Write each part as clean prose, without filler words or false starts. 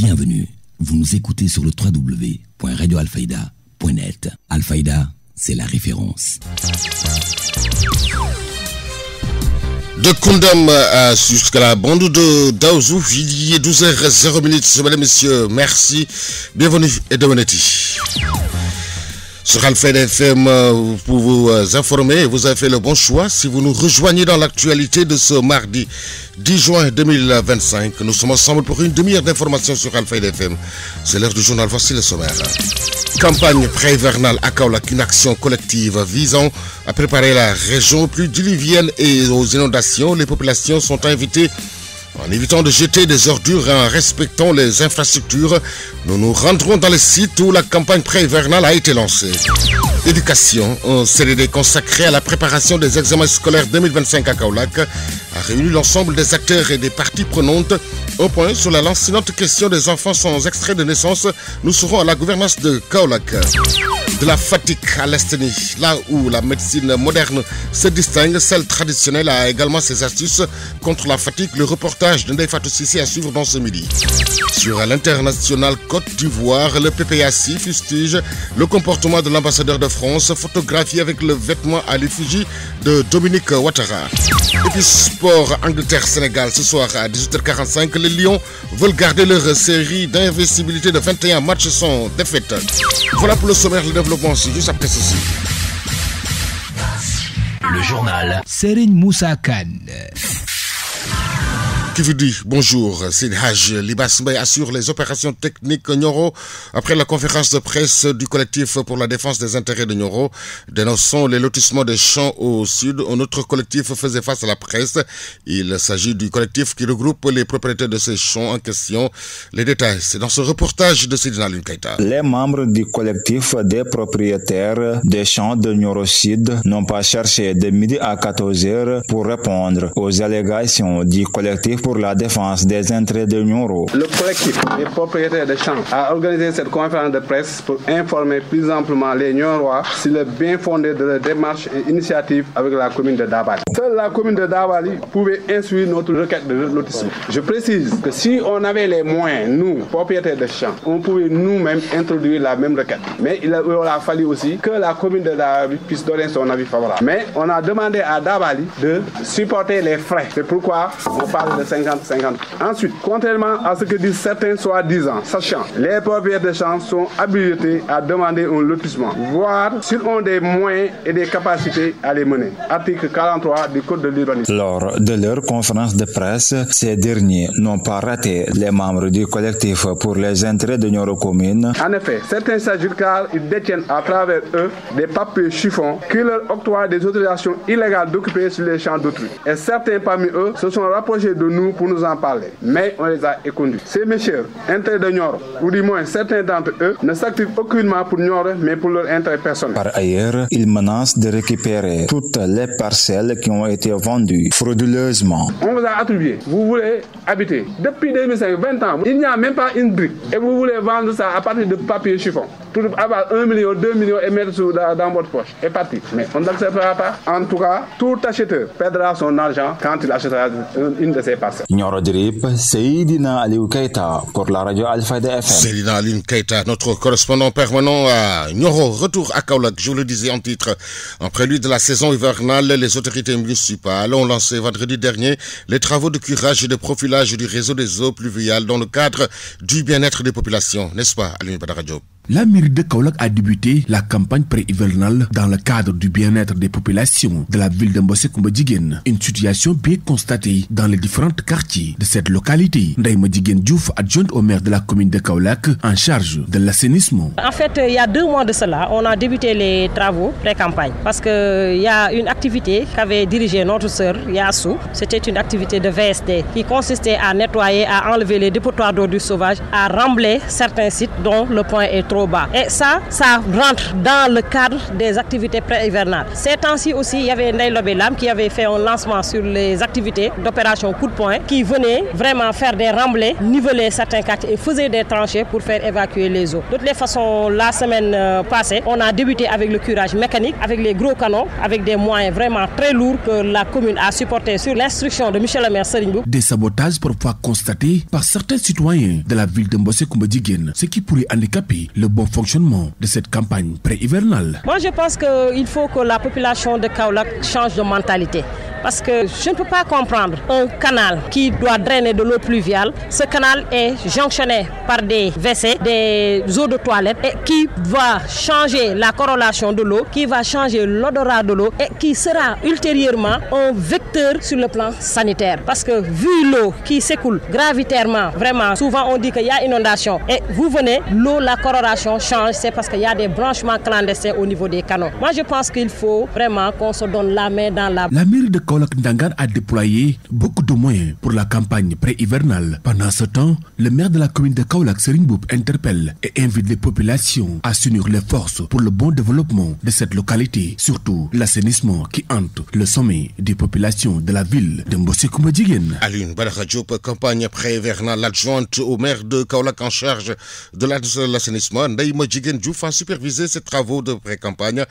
Bienvenue, vous nous écoutez sur le www.radioalfayda.net. Alfayda, c'est la référence. De Kundam jusqu'à la bande de Daouzou, il est 12h00. Mesdames et messieurs, merci, bienvenue et Domenetti. Sur Alfayda FM, pour vous informer, vous avez fait le bon choix si vous nous rejoignez dans l'actualité de ce mardi 10 juin 2025. Nous sommes ensemble pour une demi-heure d'information sur Alfayda FM. C'est l'heure du journal, voici le sommaire. Campagne pré-hivernale à Kaolack, une action collective visant à préparer la région aux pluies diluviennes et aux inondations. Les populations sont invitées en évitant de jeter des ordures et en respectant les infrastructures. Nous nous rendrons dans les sites où la campagne pré-hivernale a été lancée. Éducation, un CDD consacré à la préparation des examens scolaires 2025 à Kaolack a réuni l'ensemble des acteurs et des parties prenantes. Au point sur la lancinante question des enfants sans extrait de naissance, nous serons à la gouvernance de Kaolack. De la fatigue à l'asthénie, là où la médecine moderne se distingue, celle traditionnelle a également ses astuces contre la fatigue. Le reportage de Ndeye Fatou Sissi à suivre dans ce midi. Sur l'international Côte d'Ivoire, le PPAC fustige le comportement de l'ambassadeur de France, photographié avec le vêtement à l'effigie de Dominique Ouattara. Et puis sport, Angleterre-Sénégal ce soir à 18h45. Les Lions veulent garder leur série d'invincibilité de 21 matchs sans défaite. Voilà pour le sommaire, le développement, c'est juste après ceci. Le journal Serigne Moussa Kane. Qui vous dit bonjour, c'est Haj Libas Mbaye assure les opérations techniques Nioro après la conférence de presse du collectif pour la défense des intérêts de Nioro. Dénonçant les lotissements des champs au sud, un autre collectif faisait face à la presse. Il s'agit du collectif qui regroupe les propriétaires de ces champs en question. Les détails, c'est dans ce reportage de Seydina Alioune Keita. Les membres du collectif des propriétaires des champs de Nioro Sud n'ont pas cherché de midi à 14h pour répondre aux allégations du collectif pour la défense des intérêts de Nioro. Le collectif des propriétaires de champs a organisé cette conférence de presse pour informer plus amplement les Niorois sur le bien fondé de leur démarche et initiative avec la commune de Dabali. Seule la commune de Dabali pouvait instruire notre requête de lotissement. Je précise que si on avait les moyens, nous, propriétaires de champs, on pouvait nous-mêmes introduire la même requête. Mais il aura fallu aussi que la commune de Dabali puisse donner son avis favorable. Mais on a demandé à Dabali de supporter les frais. C'est pourquoi on parle de 50-50. Ensuite, contrairement à ce que disent certains soi-disant sachant, les propriétaires de champs sont habilités à demander un lotissement, voire s'ils ont des moyens et des capacités à les mener. Article 43 du Code de l'urbanisme. Lors de leur conférence de presse, ces derniers n'ont pas raté les membres du collectif pour les intérêts de Nioro Commune. En effet, certains s'agitent car ils détiennent à travers eux des papiers chiffons qui leur octroient des autorisations illégales d'occuper sur les champs d'autrui. Et certains parmi eux se sont rapprochés de nous pour nous en parler, mais on les a éconduits. Ces messieurs, intérêts de Nioro, ou du moins certains d'entre eux, ne s'activent aucunement pour Nioro, mais pour leur intérêt personnel. Par ailleurs, ils menacent de récupérer toutes les parcelles qui ont été vendues frauduleusement. On vous a attribué, vous voulez habiter. Depuis 2005, 20 ans, il n'y a même pas une brique. Et vous voulez vendre ça à partir de papier chiffon. Pour avoir 1 million, 2 millions et mettre dans votre poche. Et parti. Mais on n'acceptera pas. En tout cas, tout acheteur perdra son argent quand il achètera une de ses parcelles. Nioro Drip, Seydina Alioune Keita pour la radio Alfayda FM. Seydina Alioune Keita, notre correspondant permanent à Nioro. Retour à Kaolack, je vous le disais en titre. En prélude de la saison hivernale, les autorités municipales ont lancé vendredi dernier les travaux de curage et de profilage du réseau des eaux pluviales dans le cadre du bien-être des populations. N'est-ce pas, Alioune Badara Diop? La mairie de Kaolack a débuté la campagne pré-hivernale dans le cadre du bien-être des populations de la ville de Mbossé-Koumba-Djiguène. Une situation bien constatée dans les différents quartiers de cette localité. Ndeye Madjiguène Diouf, adjointe au maire de la commune de Kaolack, en charge de l'assainissement. En fait, il y a 2 mois de cela, on a débuté les travaux pré-campagne parce qu'il y a une activité qu'avait dirigée notre sœur Yassou. C'était une activité de VSD qui consistait à nettoyer, à enlever les dépotoirs d'ordures sauvages, à rembler certains sites dont le point est trop bas. Et ça rentre dans le cadre des activités pré-hivernales. Ces temps-ci aussi, il y avait Ndeye Lobé Lam qui avait fait un lancement sur les activités d'opération coup de poing, qui venait vraiment faire des remblais, niveler certains quartiers et faisait des tranchées pour faire évacuer les eaux. De toutes les façons, la semaine passée, on a débuté avec le curage mécanique, avec les gros canons, avec des moyens vraiment très lourds que la commune a supportés sur l'instruction de Michel le maire Serigne Mboup. Des sabotages parfois constatés par certains citoyens de la ville de Mbossé-Koumba-Djiguène, ce qui pourrait handicaper le bon fonctionnement de cette campagne pré-hivernale. Moi, je pense qu'il faut que la population de Kaolack change de mentalité. Parce que je ne peux pas comprendre un canal qui doit drainer de l'eau pluviale. Ce canal est jonctionné par des WC, des eaux de toilette et qui va changer la corrélation de l'eau, qui va changer l'odorat de l'eau et qui sera ultérieurement un vecteur sur le plan sanitaire. Parce que vu l'eau qui s'écoule gravitairement, vraiment, souvent on dit qu'il y a inondation. Et vous venez, l'eau, la corrélation change, c'est parce qu'il y a des branchements clandestins au niveau des canaux. Moi, je pense qu'il faut vraiment qu'on se donne la main dans la... La mairie de Kaolack Ndangan a déployé beaucoup de moyens pour la campagne pré-hivernale. Pendant ce temps, le maire de la commune de Kaolack, Serigne Mboup, interpelle et invite les populations à s'unir les forces pour le bon développement de cette localité, surtout l'assainissement qui hante le sommet des populations de la ville de Mbossé-Koumba-Djiguène. Alioune Badara Diop, campagne pré-hivernale, adjointe au maire de Kaolack en charge de l'assainissement, Ndeye Djiguène Diouf a supervisé ces travaux de pré-campagne.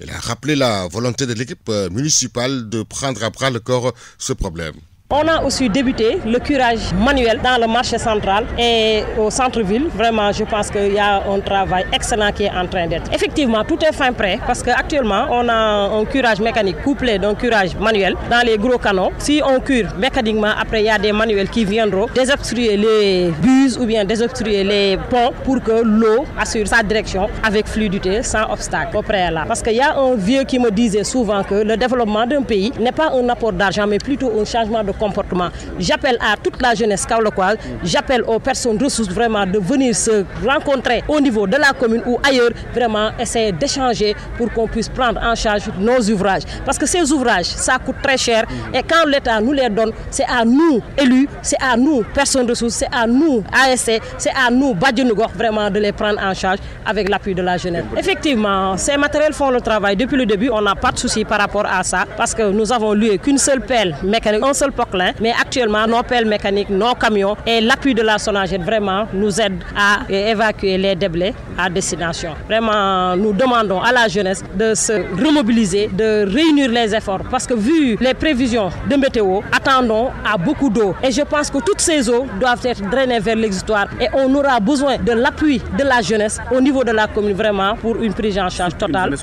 Elle a rappelé la volonté de l'équipe municipale de prendre à bras le corps ce problème. On a aussi débuté le curage manuel dans le marché central et au centre-ville. Vraiment, je pense qu'il y a un travail excellent qui est en train d'être. Effectivement, tout est fin prêt parce qu'actuellement, on a un curage mécanique couplé d'un curage manuel dans les gros canaux. Si on cure mécaniquement, après, il y a des manuels qui viendront désobstruer les buses ou bien désobstruer les ponts pour que l'eau assure sa direction avec fluidité, sans obstacle au préalable. Parce qu'il y a un vieux qui me disait souvent que le développement d'un pays n'est pas un apport d'argent, mais plutôt un changement de comportement. J'appelle à toute la jeunesse kaolackoise, j'appelle aux personnes ressources vraiment de venir se rencontrer au niveau de la commune ou ailleurs, vraiment essayer d'échanger pour qu'on puisse prendre en charge nos ouvrages. Parce que ces ouvrages, ça coûte très cher et quand l'État nous les donne, c'est à nous, élus, c'est à nous, personnes ressources, c'est à nous, ASC, c'est à nous, Badjanougor, vraiment de les prendre en charge avec l'appui de la jeunesse. Effectivement, ces matériels font le travail. Depuis le début, on n'a pas de souci par rapport à ça parce que nous avons loué qu'une seule pelle mécanique, un seul mais actuellement, nos pelles mécaniques, nos camions et l'appui de la Sonaged vraiment nous aide à évacuer les déblais à destination. Vraiment, nous demandons à la jeunesse de se remobiliser, de réunir les efforts parce que vu les prévisions de météo, attendons à beaucoup d'eau. Et je pense que toutes ces eaux doivent être drainées vers l'exutoire et on aura besoin de l'appui de la jeunesse au niveau de la commune vraiment pour une prise en charge totale.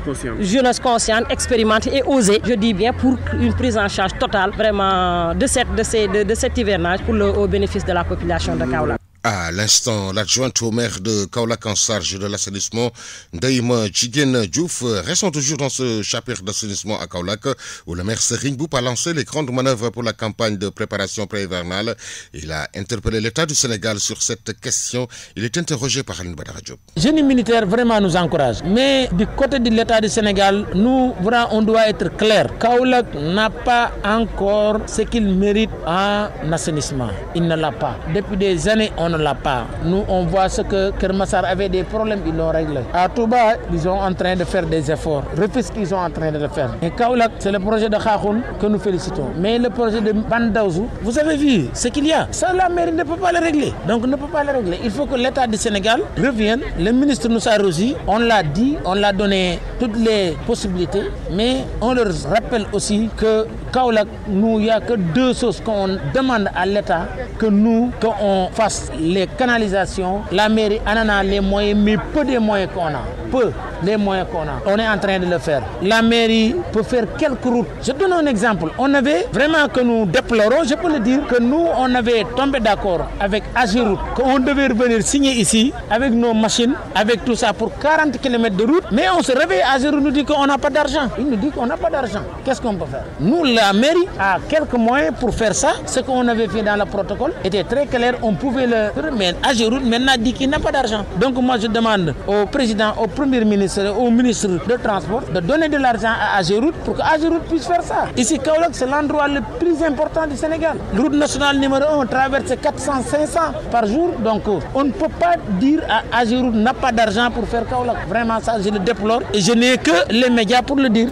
Jeunesse consciente, expérimentée et osée, je dis bien pour une prise en charge totale vraiment de cet hivernage au bénéfice de la population de Kaolack. À l'instant, l'adjointe au maire de Kaolack en charge de l'assainissement, Ndeye Djiguène Diouf, restons toujours dans ce chapitre d'assainissement à Kaolack, où le maire Serigne Mboup a lancé les grandes manœuvres pour la campagne de préparation pré-hivernale. Il a interpellé l'État du Sénégal sur cette question. Il est interrogé par Alioune Badara Diop. Génie militaire vraiment nous encourage. Mais du côté de l'État du Sénégal, nous, vraiment, on doit être clair. Kaolack n'a pas encore ce qu'il mérite en assainissement. Il ne l'a pas. Depuis des années, on ne l'a pas. Nous, on voit ce que Kermassar avait des problèmes, ils l'ont réglé. À Touba, ils sont en train de faire des efforts. Rufisque, ils sont en train de le faire. Et Kaolack, c'est le projet de Khakoun que nous félicitons. Mais le projet de Bandaouzou, vous avez vu ce qu'il y a. Ça, la mairie ne peut pas le régler. Donc, ne peut pas le régler. Il faut que l'État du Sénégal revienne. Le ministre nous a reçus. On l'a dit, on l'a donné toutes les possibilités. Mais on leur rappelle aussi que Kaolack, nous, il n'y a que deux choses qu'on demande à l'État, que nous, qu'on fasse les canalisations. La mairie en a les moyens, mais peu des moyens qu'on a. Peu des moyens qu'on a. On est en train de le faire. La mairie peut faire quelques routes. Je donne un exemple. On avait vraiment que nous déplorons, je peux le dire, que nous, on avait tombé d'accord avec Agiroute, qu'on devait revenir signer ici, avec nos machines, avec tout ça, pour 40 km de route. Mais on se réveille, Agiroute nous dit qu'on n'a pas d'argent. Il nous dit qu'on n'a pas d'argent. Qu'est-ce qu'on peut faire? Nous, la mairie a quelques moyens pour faire ça. Ce qu'on avait fait dans le protocole était très clair. On pouvait le... Mais Agiroute maintenant dit qu'il n'a pas d'argent. Donc moi, je demande au président, au Premier ministre et au ministre de Transport de donner de l'argent à AGEROUTE pour que AGEROUTE puisse faire ça. Ici, Kaolack, c'est l'endroit le plus important du Sénégal. Route nationale numéro 1 traverse 400-500 par jour. Donc, on ne peut pas dire à AGEROUTE n'a pas d'argent pour faire Kaolack. Vraiment, ça, je le déplore et je n'ai que les médias pour le dire.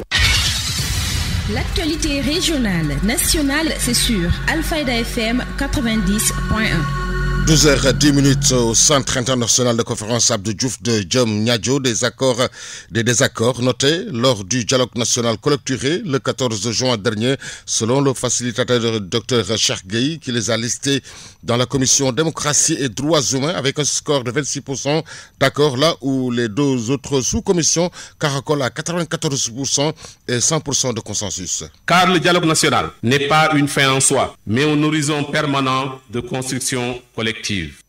L'actualité régionale, nationale, c'est sur Alfayda FM 90.1. 12h10 au Centre international de conférence Abdou Diouf de Diamniadio, des désaccords notés lors du dialogue national clôturé le 14 juin dernier, selon le facilitateur Dr Cheikh Gueye, qui les a listés dans la commission démocratie et droits humains avec un score de 26% d'accord, là où les deux autres sous-commissions caracolent à 94% et 100% de consensus. Car le dialogue national n'est pas une fin en soi, mais un horizon permanent de construction collective.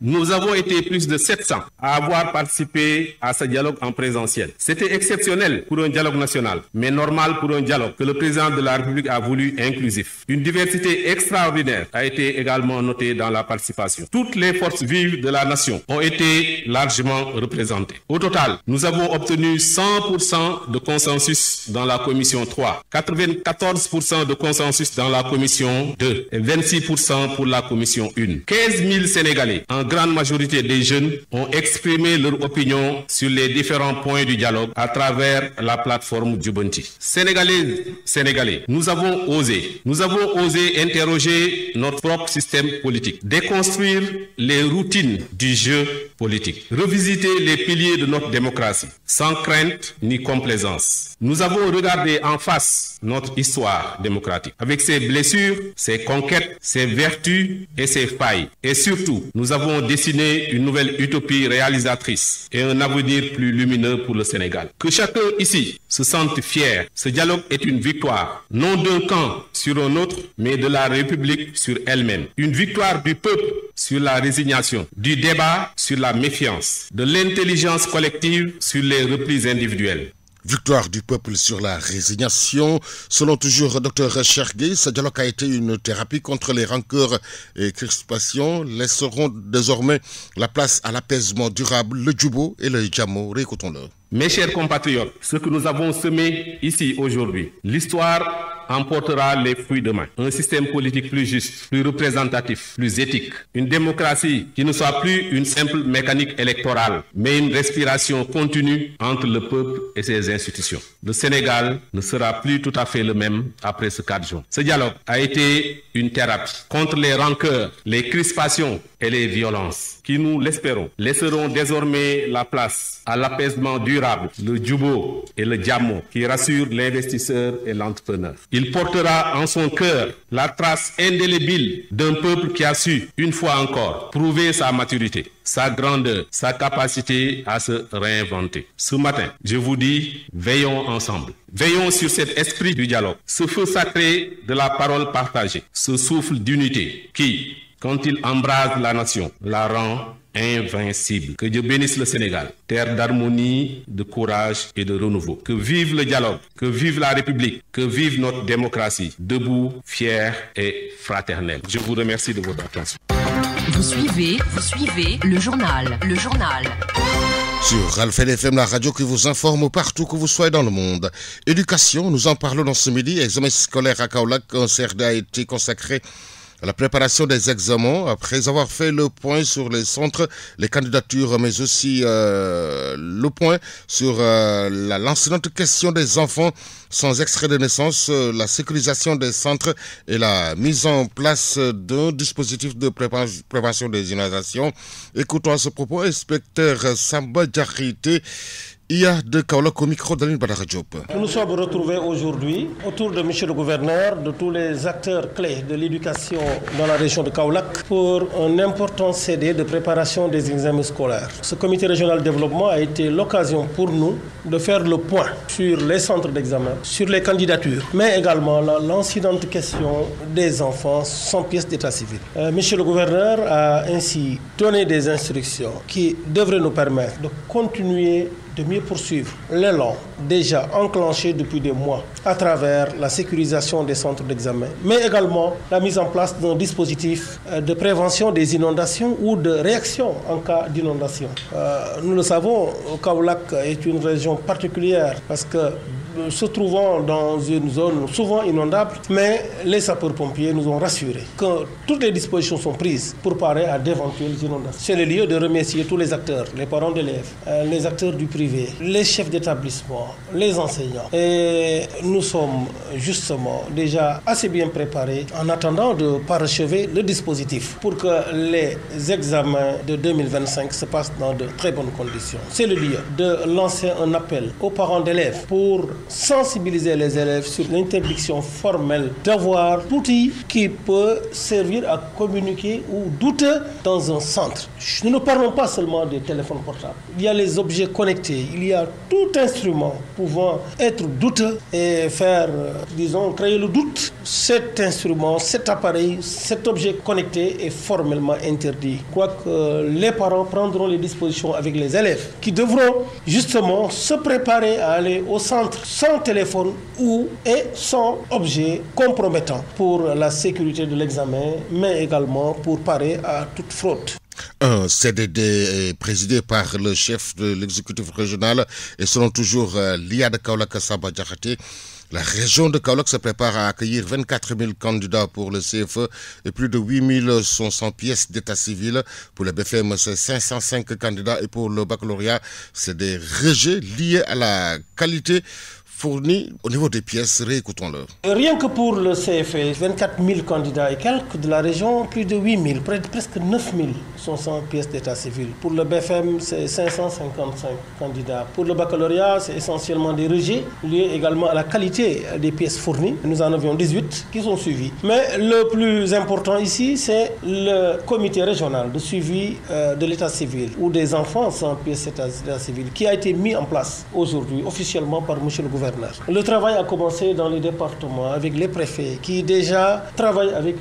Nous avons été plus de 700 à avoir participé à ce dialogue en présentiel. C'était exceptionnel pour un dialogue national, mais normal pour un dialogue que le président de la République a voulu inclusif. Une diversité extraordinaire a été également notée dans la participation. Toutes les forces vives de la nation ont été largement représentées. Au total, nous avons obtenu 100% de consensus dans la commission 3, 94% de consensus dans la commission 2 et 26% pour la commission 1. 15 000 Sénégalais, en grande majorité des jeunes, ont exprimé leur opinion sur les différents points du dialogue à travers la plateforme Djubonti. Sénégalais, nous avons osé interroger notre propre système politique, déconstruire les routines du jeu politique, revisiter les piliers de notre démocratie, sans crainte ni complaisance. Nous avons regardé en face notre histoire démocratique, avec ses blessures, ses conquêtes, ses vertus et ses failles. Et surtout, nous avons dessiné une nouvelle utopie réalisatrice et un avenir plus lumineux pour le Sénégal. Que chacun ici se sente fier. Ce dialogue est une victoire, non d'un camp sur un autre, mais de la République sur elle-même. Une victoire du peuple sur la résignation, du débat sur la méfiance, de l'intelligence collective sur les replis individuels. Victoire du peuple sur la résignation. Selon toujours Dr Cheikh Gueye, ce dialogue a été une thérapie contre les rancœurs et crispations. Laisseront désormais la place à l'apaisement durable, le djubo et le djamo. Réécoutons-le. Mes chers compatriotes, ce que nous avons semé ici aujourd'hui, l'histoire emportera les fruits demain. Un système politique plus juste, plus représentatif, plus éthique. Une démocratie qui ne soit plus une simple mécanique électorale, mais une respiration continue entre le peuple et ses institutions. Le Sénégal ne sera plus tout à fait le même après ce 4 juin. Ce dialogue a été une thérapie contre les rancœurs, les crispations et les violences qui, nous l'espérons, laisseront désormais la place à l'apaisement durable, le djubo et le djamo qui rassurent l'investisseur et l'entrepreneur. Il portera en son cœur la trace indélébile d'un peuple qui a su, une fois encore, prouver sa maturité, sa grandeur, sa capacité à se réinventer. Ce matin, je vous dis, veillons ensemble. Veillons sur cet esprit du dialogue, ce feu sacré de la parole partagée, ce souffle d'unité qui, quand il embrase la nation, la rend invincible. Que Dieu bénisse le Sénégal, terre d'harmonie, de courage et de renouveau. Que vive le dialogue, que vive la République, que vive notre démocratie, debout, fière et fraternelle. Je vous remercie de votre attention. Vous suivez le journal. Sur Alfayda FM, la radio qui vous informe partout que vous soyez dans le monde. Éducation, nous en parlons dans ce midi. Examen scolaire à Kaolack, un CRD a été consacré à la préparation des examens, après avoir fait le point sur les centres, les candidatures, mais aussi le point sur la lancinante question des enfants sans extrait de naissance, la sécurisation des centres et la mise en place d'un dispositif de prévention des inondations. Écoutons à ce propos, inspecteur Samba Diarité, IA de Kaolack au micro d'Aline Badara Diop. Nous nous sommes retrouvés aujourd'hui autour de monsieur le gouverneur, de tous les acteurs clés de l'éducation dans la région de Kaolack pour un important CD de préparation des examens scolaires. Ce comité régional de développement a été l'occasion pour nous de faire le point sur les centres d'examen, sur les candidatures, mais également l'incidente question des enfants sans pièce d'état civil. Monsieur le gouverneur a ainsi donné des instructions qui devraient nous permettre de continuer de mieux poursuivre l'élan déjà enclenché depuis des mois à travers la sécurisation des centres d'examen, mais également la mise en place d'un dispositif de prévention des inondations ou de réaction en cas d'inondation. Nous le savons, Kaolack est une région particulière parce que se trouvant dans une zone souvent inondable, mais les sapeurs-pompiers nous ont rassurés que toutes les dispositions sont prises pour parer à d'éventuelles inondations. C'est le lieu de remercier tous les acteurs, les parents d'élèves, les acteurs du privé, les chefs d'établissement, les enseignants. Et nous sommes justement déjà assez bien préparés en attendant de parachever le dispositif pour que les examens de 2025 se passent dans de très bonnes conditions. C'est le lieu de lancer un appel aux parents d'élèves pour sensibiliser les élèves sur l'interdiction formelle d'avoir l'outil qui peut servir à communiquer ou douter dans un centre. Nous ne parlons pas seulement des téléphones portables. Il y a les objets connectés, il y a tout instrument pouvant être douteux et faire, créer le doute. Cet instrument, cet appareil, cet objet connecté est formellement interdit. Quoique les parents prendront les dispositions avec les élèves qui devront justement se préparer à aller au centre sans téléphone et sans objet compromettant pour la sécurité de l'examen, mais également pour parer à toute fraude. Un CDD présidé par le chef de l'exécutif régional et selon toujours l'IA de Kaolack Samba Diakhaté. La région de Kaolack se prépare à accueillir 24 000 candidats pour le CFE et plus de 8 100 pièces d'état civil. Pour le BFM, c'est 505 candidats et pour le baccalauréat, c'est des rejets liés à la qualité fournis au niveau des pièces. Réécoutons-le. Rien que pour le CFE, 24 000 candidats et quelques de la région, plus de 8 000, presque 9 500 pièces d'état civil. Pour le BFM, c'est 555 candidats. Pour le baccalauréat, c'est essentiellement des rejets liés également à la qualité des pièces fournies. Nous en avions 18 qui sont suivis. Mais le plus important ici, c'est le comité régional de suivi de l'état civil ou des enfants sans pièces d'état civil qui a été mis en place aujourd'hui officiellement par M. le gouverneur. Le travail a commencé dans les départements avec les préfets qui déjà travaillent avec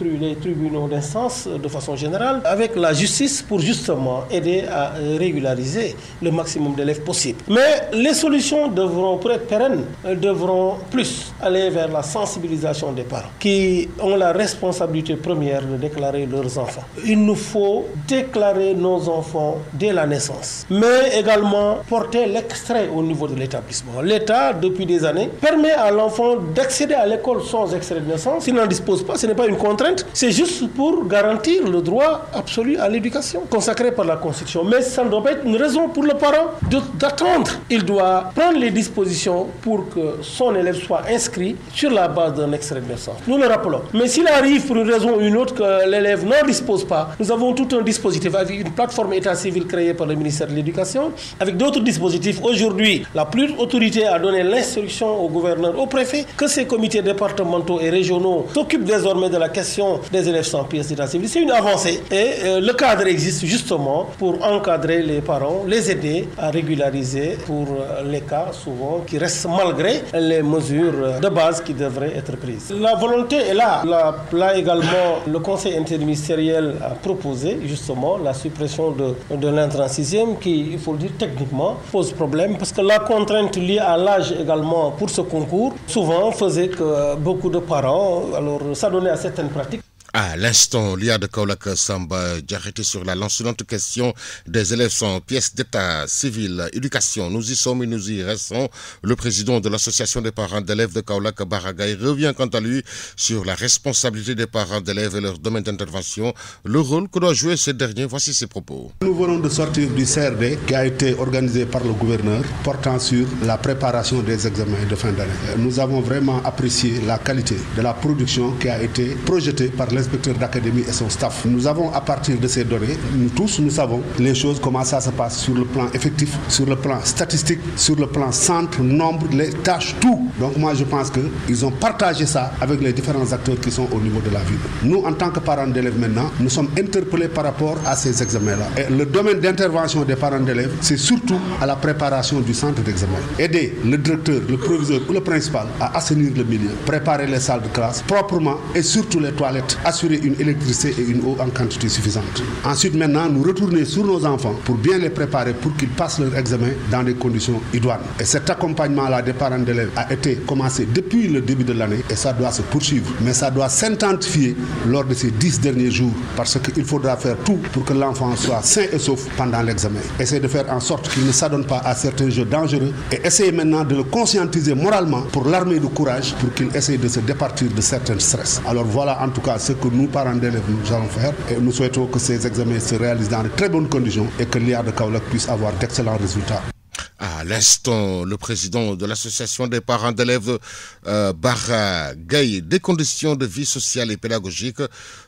les tribunaux d'instance de façon générale, avec la justice pour justement aider à régulariser le maximum d'élèves possible. Mais les solutions devront, pour être pérennes, devront plus aller vers la sensibilisation des parents qui ont la responsabilité première de déclarer leurs enfants. Il nous faut déclarer nos enfants dès la naissance, mais également porter l'extrait au niveau de l'établissement. L'État, depuis des années, permet à l'enfant d'accéder à l'école sans extrait de naissance. S'il n'en dispose pas, ce n'est pas une contrainte, c'est juste pour garantir le droit absolu à l'éducation consacré par la Constitution. Mais ça ne doit pas être une raison pour le parent d'attendre. Il doit prendre les dispositions pour que son élève soit inscrit sur la base d'un extrait de naissance. Nous le rappelons. Mais s'il arrive pour une raison ou une autre que l'élève n'en dispose pas, nous avons tout un dispositif avec une plateforme état civil créée par le ministère de l'Éducation, avec d'autres dispositifs. Aujourd'hui, la plus haute autorité a donné l'instruction au gouverneur, au préfet, que ces comités départementaux et régionaux s'occupent désormais de la question des élèves sans pièces d'état civil. C'est une avancée et le cadre existe justement pour encadrer les parents, les aider à régulariser pour les cas souvent qui restent malgré les mesures de base qui devraient être prises. La volonté est là. Là également, le conseil interministériel a proposé justement la suppression de l'entrée en sixième qui, il faut le dire techniquement, pose problème parce que la contrainte liée à l'âge également pour ce concours souvent faisait que beaucoup de parents s'adonnaient à certaines pratiques. À l'instant, l'IA de Kaolack Samba Diakhaté sur la lancinante question des élèves sans pièces d'état civil. Éducation, nous y sommes et nous y restons. Le président de l'association des parents d'élèves de Kaolack, Baragaï, revient quant à lui sur la responsabilité des parents d'élèves et leur domaine d'intervention, le rôle que doit jouer ces derniers. Voici ses propos. Nous venons de sortir du CRD qui a été organisé par le gouverneur portant sur la préparation des examens de fin d'année. Nous avons vraiment apprécié la qualité de la production qui a été projetée par l'inspecteur d'académie et son staff. Nous avons à partir de ces données, nous tous nous savons les choses, comment ça se passe sur le plan effectif, sur le plan statistique, sur le plan centre, nombre, les tâches, tout. Donc moi je pense qu'ils ont partagé ça avec les différents acteurs qui sont au niveau de la ville. Nous en tant que parents d'élèves maintenant, nous sommes interpellés par rapport à ces examens-là. Et le domaine d'intervention des parents d'élèves, c'est surtout à la préparation du centre d'examen. Aider le directeur, le proviseur ou le principal à assainir le milieu, préparer les salles de classe proprement et surtout les toilettes, assurer une électricité et une eau en quantité suffisante. Ensuite, maintenant, nous retourner sur nos enfants pour bien les préparer pour qu'ils passent leur examen dans des conditions idoines. Et cet accompagnement-là des parents d'élèves a été commencé depuis le début de l'année et ça doit se poursuivre. Mais ça doit s'intensifier lors de ces 10 derniers jours parce qu'il faudra faire tout pour que l'enfant soit sain et sauf pendant l'examen. Essayer de faire en sorte qu'il ne s'adonne pas à certains jeux dangereux et essayer maintenant de le conscientiser moralement pour l'armer de courage pour qu'il essaye de se départir de certains stress. Alors voilà en tout cas ce que nous, parents d'élèves, nous allons faire et nous souhaitons que ces examens se réalisent dans de très bonnes conditions et que l'IA de Kaolack puisse avoir d'excellents résultats. À l'instant, le président de l'association des parents d'élèves Bara Gaye, des conditions de vie sociale et pédagogique.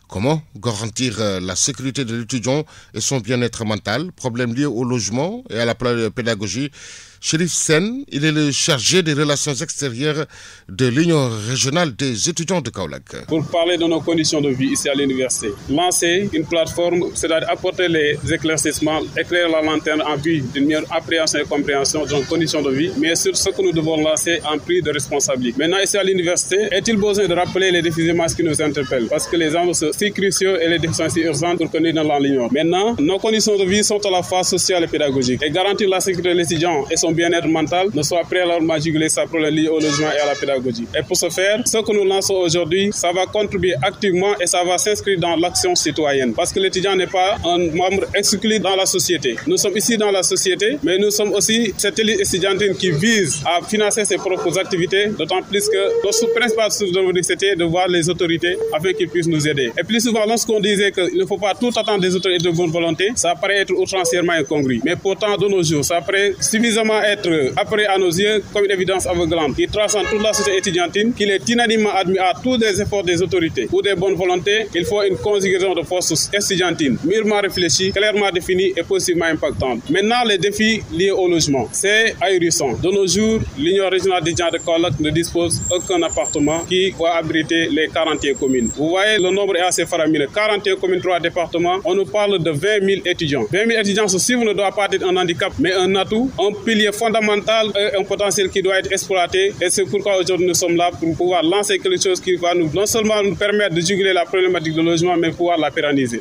Comment garantir la sécurité de l'étudiant et son bien-être mental? Problèmes liés au logement et à la pédagogie. Chérif Sen, il est le chargé des relations extérieures de l'Union régionale des étudiants de Kaolack. Pour parler de nos conditions de vie ici à l'université, lancer une plateforme, c'est-à-dire apporter les éclaircissements, éclairer la lanterne en vue d'une meilleure appréhension et compréhension de nos conditions de vie, mais sur ce que nous devons lancer en prise de responsabilité. Maintenant, ici à l'université, est-il besoin de rappeler les défis qui nous interpellent? Parce que les enjeux sont si cruciaux et les défis sont si urgents pour que nous dans l'Union. Maintenant, nos conditions de vie sont à la fois sociales et pédagogiques. Et garantir la sécurité de l'étudiant et son bien-être mental ne soit préalablement juguler sa problème lié au logement et à la pédagogie. Et pour ce faire, ce que nous lançons aujourd'hui, ça va contribuer activement et ça va s'inscrire dans l'action citoyenne. Parce que l'étudiant n'est pas un membre exclu dans la société. Nous sommes ici dans la société, mais nous sommes aussi cette élite étudiantine qui vise à financer ses propres activités, d'autant plus que notre principal source de revenus, c'était de voir les autorités afin qu'ils puissent nous aider. Et plus souvent, lorsqu'on disait qu'il ne faut pas tout attendre des autorités de bonne volonté, ça paraît être outrancièrement incongru. Mais pourtant, de nos jours, ça paraît suffisamment être appris à nos yeux comme une évidence aveuglante qui transcende toute la société étudiantine, qu'il est unanimement admis à tous les efforts des autorités ou des bonnes volontés. Il faut une conjugaison de forces étudiantines mûrement réfléchie, clairement définie et positivement impactante. Maintenant, les défis liés au logement, c'est ahurissant. De nos jours, l'Union régionale des étudiants de Kaolack ne dispose aucun appartement qui va abriter les 41 communes. Vous voyez, le nombre est assez faramineux. 41 communes, 3 départements, on nous parle de 20 000 étudiants. 20 000 étudiants, ce chiffre ne doit pas être un handicap, mais un atout, un pilier fondamental et un potentiel qui doit être exploité. Et c'est pourquoi aujourd'hui nous sommes là pour pouvoir lancer quelque chose qui va non seulement nous permettre de juguler la problématique de logement, mais pouvoir la pérenniser.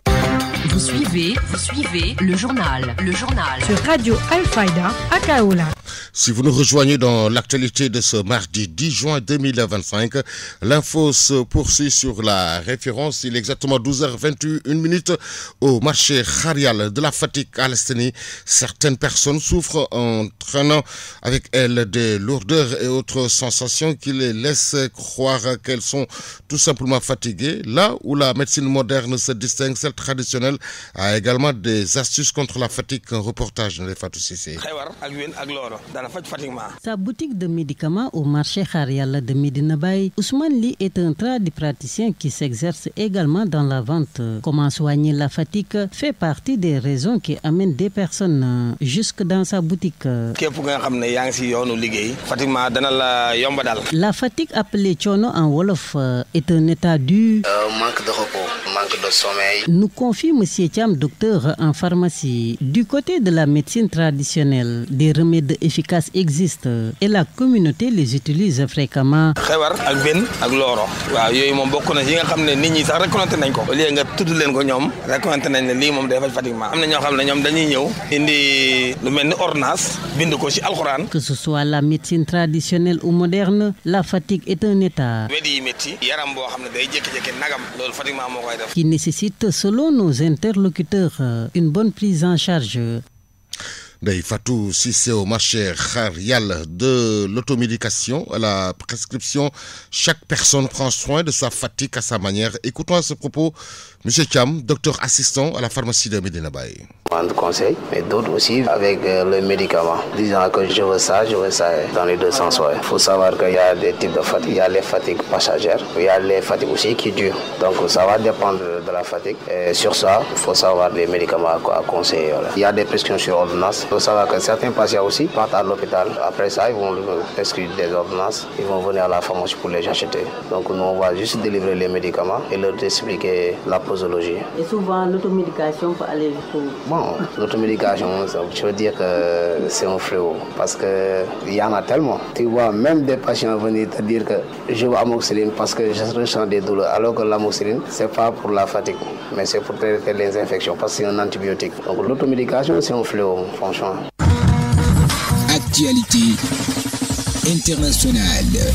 Vous suivez le journal. Sur Radio Al-Fayda à Kaolack. Si vous nous rejoignez dans l'actualité de ce mardi 10 juin 2025, l'info se poursuit sur la référence. Il est exactement 12h21 au marché Kharial de la Fatick à l'Estanie. Certaines personnes souffrent en traînant avec elles des lourdeurs et autres sensations qui les laissent croire qu'elles sont tout simplement fatiguées. Là où la médecine moderne se distingue, celle traditionnelle a également des astuces contre la fatigue. Un reportage de Fatou Cissé. Sa boutique de médicaments au marché Kharial de Medina Baye, Ousmane Li est un tradipraticien qui s'exerce également dans la vente. Comment soigner la fatigue fait partie des raisons qui amènent des personnes jusque dans sa boutique. La fatigue appelée chono en wolof est un état du manque de repos, manque de sommeil. Nous confie M. Thiam, docteur en pharmacie. Du côté de la médecine traditionnelle, des remèdes efficaces existent et la communauté les utilise fréquemment. Que ce soit la médecine traditionnelle ou moderne, la fatigue est un état qui nécessite, selon nos interlocuteurs, une bonne prise en charge. Fatou Cissé au marché Kharial de l'automédication à la prescription. Chaque personne prend soin de sa fatigue à sa manière. Écoutons à ce propos M. Thiam, docteur assistant à la pharmacie de Medina Baye. On conseille, mais d'autres aussi avec le médicament, disant que je veux ça dans les deux sens. Il faut savoir qu'il y a des types de fatigue. Il y a les fatigues passagères, il y a les fatigues aussi qui durent. Donc ça va dépendre de la fatigue. Et sur ça, il faut savoir les médicaments à conseiller. Voilà. Il y a des prescriptions sur ordonnance. Il faut savoir que certains patients aussi partent à l'hôpital. Après ça, ils vont prescrire des ordonnances. Ils vont venir à la pharmacie pour les acheter. Donc nous, on va juste délivrer les médicaments et leur expliquer la posologie. Et souvent, l'automédication peut aller jusqu'où? Bon, l'automédication, je veux dire que c'est un fléau parce qu'il y en a tellement. Tu vois, même des patients venir te dire que je veux amoxicilline parce que je ressens des douleurs, alors que l'amoxicilline, c'est pas pour la fatigue, mais c'est pour traiter les infections parce que c'est un antibiotique. Donc l'automédication, c'est un fléau, franchement. Actualité internationale.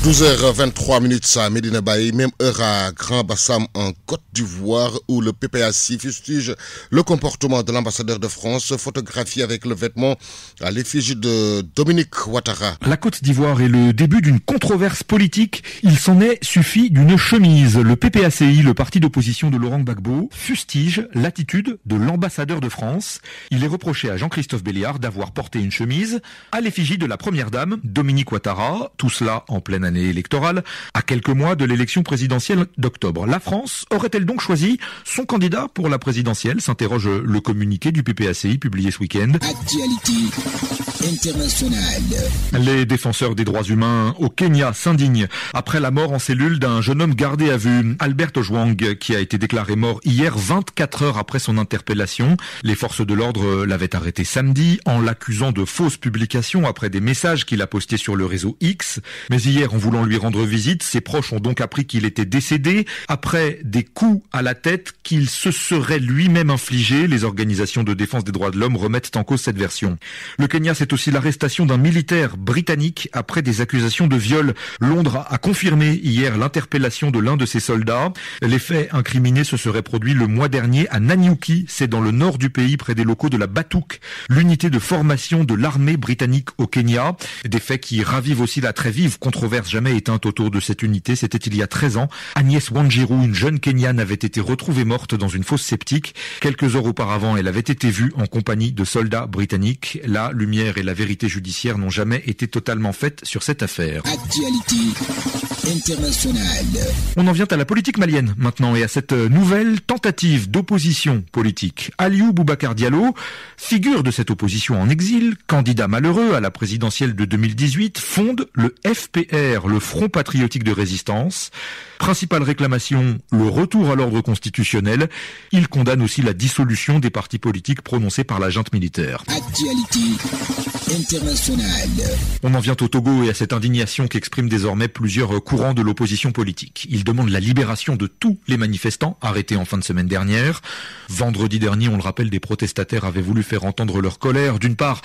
12h23 à Medina Baye, même heure à Grand Bassam en Côte d'Ivoire où le PPAC fustige le comportement de l'ambassadeur de France, photographié avec le vêtement à l'effigie de Dominique Ouattara. La Côte d'Ivoire est le début d'une controverse politique. Il s'en est suffi d'une chemise. Le PPACI, le parti d'opposition de Laurent Gbagbo, fustige l'attitude de l'ambassadeur de France. Il est reproché à Jean-Christophe Béliard d'avoir porté une chemise à l'effigie de la première dame, Dominique Ouattara, tout cela en pleine année électorale, à quelques mois de l'élection présidentielle d'octobre. La France aurait-elle donc choisi son candidat pour la présidentielle, s'interroge le communiqué du PPACI publié ce week-end. Actualité internationale. Les défenseurs des droits humains au Kenya s'indignent après la mort en cellule d'un jeune homme gardé à vue, Albert Ojwang, qui a été déclaré mort hier 24 heures après son interpellation. Les forces de l'ordre l'avaient arrêté samedi en l'accusant de fausses publications après des messages qu'il a postés sur le réseau X. Mais hier, en voulant lui rendre visite, ses proches ont donc appris qu'il était décédé après des coups à la tête qu'il se serait lui-même infligé. Les organisations de défense des droits de l'homme remettent en cause cette version. Le Kenya, c'est aussi l'arrestation d'un militaire britannique après des accusations de viol. Londres a confirmé hier l'interpellation de l'un de ses soldats. Les faits incriminés se seraient produits le mois dernier à Nanyuki, c'est dans le nord du pays, près des locaux de la Batouk, l'unité de formation de l'armée britannique au Kenya. Des faits qui ravivent aussi la très vive controverse jamais éteinte autour de cette unité. C'était il y a 13 ans. Agnès Wanjiru, une jeune Kenyane, avait été retrouvée morte dans une fosse septique. Quelques heures auparavant, elle avait été vue en compagnie de soldats britanniques. La lumière et la vérité judiciaire n'ont jamais été totalement faites sur cette affaire. Actualité internationale. On en vient à la politique malienne maintenant et à cette nouvelle tentative d'opposition politique. Aliou Boubacar Diallo, figure de cette opposition en exil, candidat malheureux à la présidentielle de 2018, fonde le FPR, le Front Patriotique de Résistance. Principale réclamation, le retour à l'ordre constitutionnel. Il condamne aussi la dissolution des partis politiques prononcée par la junte militaire. Actualité internationale. On en vient au Togo et à cette indignation qu'expriment désormais plusieurs courants de l'opposition politique. Ils demandent la libération de tous les manifestants arrêtés en fin de semaine dernière. Vendredi dernier, on le rappelle, des protestataires avaient voulu faire entendre leur colère, d'une part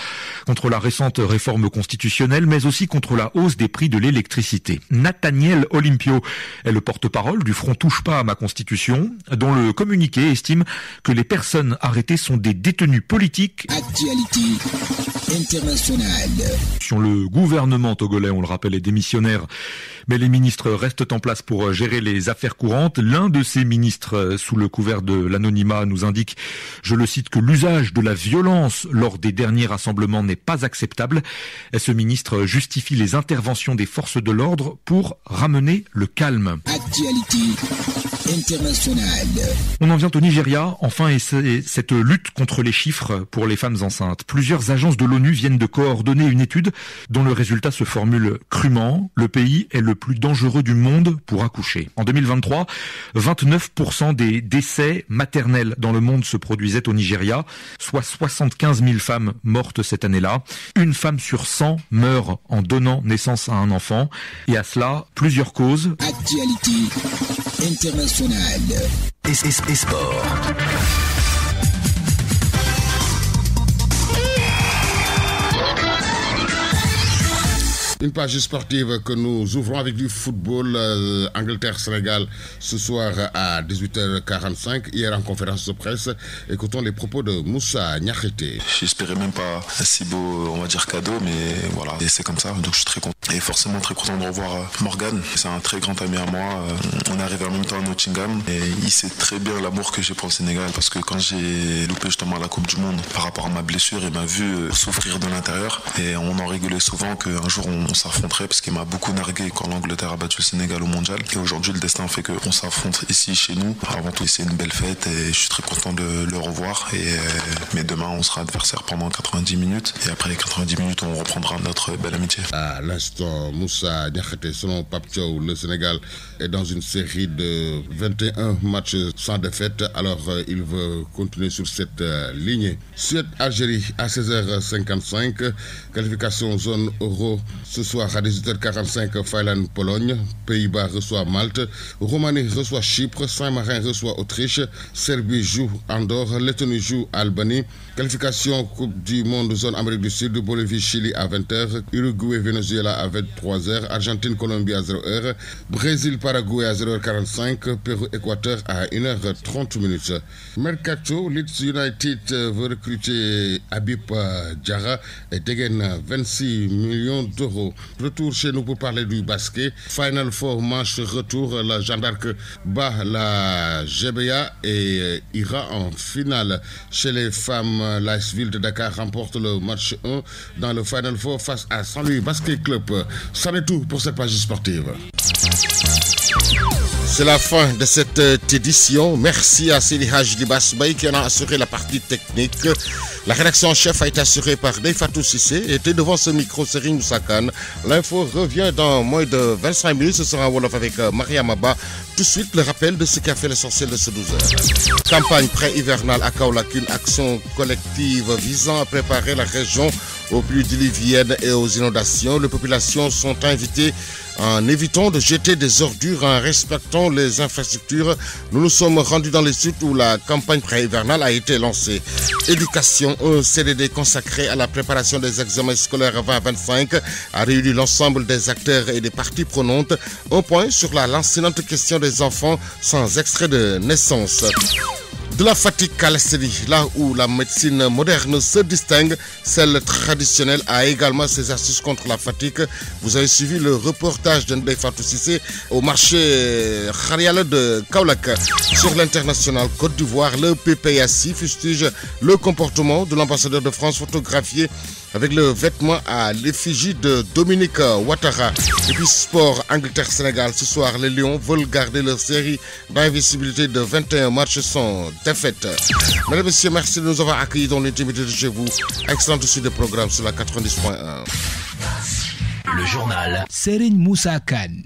contre la récente réforme constitutionnelle, mais aussi contre la hausse des prix de l'électricité. Nathaniel Olympio est le porte-parole du Front Touche pas à ma Constitution, dont le communiqué estime que les personnes arrêtées sont des détenus politiques. Actualité internationale. Le gouvernement togolais, on le rappelle, est démissionnaire, mais les ministres restent en place pour gérer les affaires courantes. L'un de ces ministres, sous le couvert de l'anonymat, nous indique, je le cite, que l'usage de la violence lors des derniers rassemblements n'est pas acceptable. Et ce ministre justifie les interventions des forces de l'ordre pour ramener le calme. Actualité internationale. On en vient au Nigeria, enfin, et c'est cette lutte contre les chiffres pour les femmes enceintes. Plusieurs agences de l'ONU viennent de coordonner une étude dont le résultat se formule crûment. Le pays est le plus dangereux du monde pour accoucher. En 2023, 29% des décès maternels dans le monde se produisaient au Nigeria, soit 75 000 femmes mortes cette année-là. Une femme sur 100 meurt en donnant naissance à un enfant. Et à cela, plusieurs causes. Actualité internationale. Et sport. Une page sportive que nous ouvrons avec du football. Angleterre-Sénégal ce soir à 18h45. Hier en conférence de presse, écoutons les propos de Moussa Niakhaté. J'espérais même pas un si beau, on va dire, cadeau, mais voilà, et c'est comme ça, donc je suis très content. Et forcément très content de revoir Morgan. C'est un très grand ami à moi. On est arrivé en même temps à Nottingham et il sait très bien l'amour que j'ai pour le Sénégal, parce que quand j'ai loupé justement la Coupe du Monde par rapport à ma blessure, il m'a vu souffrir de l'intérieur et on en rigolait souvent qu'un jour on s'affronterait parce qu'il m'a beaucoup nargué quand l'Angleterre a battu le Sénégal au mondial. Et aujourd'hui, le destin fait qu'on s'affronte ici chez nous. Avant tout, c'est une belle fête et je suis très content de le revoir. Mais demain, on sera adversaire pendant 90 minutes et après les 90 minutes, on reprendra notre belle amitié. À l'instant, Moussa Niakhaté, selon Pape Thiaw, le Sénégal est dans une série de 21 matchs sans défaite. Alors, il veut continuer sur cette lignée. Suède-Algérie à 16h55. Qualification zone euro ce soir à 18h45. Finlande-Pologne. Pays-Bas reçoit Malte. Roumanie reçoit Chypre. Saint-Marin reçoit Autriche. Serbie joue Andorre. Lettonie joue Albanie. Qualification Coupe du Monde zone Amérique du Sud. Bolivie-Chili à 20h. Uruguay-Venezuela à 23h. Argentine-Colombie à 0h. Brésil-Paraguay à 0h45. Pérou-Équateur à 1h30. Mercato, Leeds United veut recruter Habib Diarra et dégaine 26 millions d'euros. Retour chez nous pour parler du basket. Final Four match retour. La Jeanne d'Arc bat la GBA et ira en finale. Chez les femmes, l'AS Ville de Dakar remporte le match 1 dans le Final Four face à Saint-Louis Basket Club. Ça est tout pour cette page sportive. C'est la fin de cette édition. Merci à Sidi Haj Libas Baye qui en a assuré la partie technique. La rédaction en chef a été assurée par Neifatou Sissé. Était devant ce micro, Serigne Moussa Kane. L'info revient dans moins de 25 minutes. Ce sera en Wolof avec Maria Maba. Tout de suite, le rappel de ce qui a fait l'essentiel de ce 12h. Campagne pré-hivernale à Kaolack, une action collective visant à préparer la région aux pluies diluviennes et aux inondations. Les populations sont invitées en évitant de jeter des ordures, en respectant les infrastructures. Nous nous sommes rendus dans les sites où la campagne pré-hivernale a été lancée. Éducation, un CDD consacré à la préparation des examens scolaires 2025 a réuni l'ensemble des acteurs et des parties prenantes. Un point sur la lancinante question des enfants sans extrait de naissance. De la fatigue à l'asthénie, là où la médecine moderne se distingue, celle traditionnelle a également ses astuces contre la fatigue. Vous avez suivi le reportage de Neifatou Sissé au marché Khariala de Kaolack. Sur l'international Côte d'Ivoire, le PPAC fustige le comportement de l'ambassadeur de France photographié avec le vêtement à l'effigie de Dominique Ouattara. Et puis sport, Angleterre-Sénégal. Ce soir, les Lions veulent garder leur série d'invisibilité de 21 matchs sans défaite. Mesdames et messieurs, merci de nous avoir accueillis dans l'intimité de chez vous. Excellente suite de programme sur la 90.1. Le journal Serigne Moussa Kane.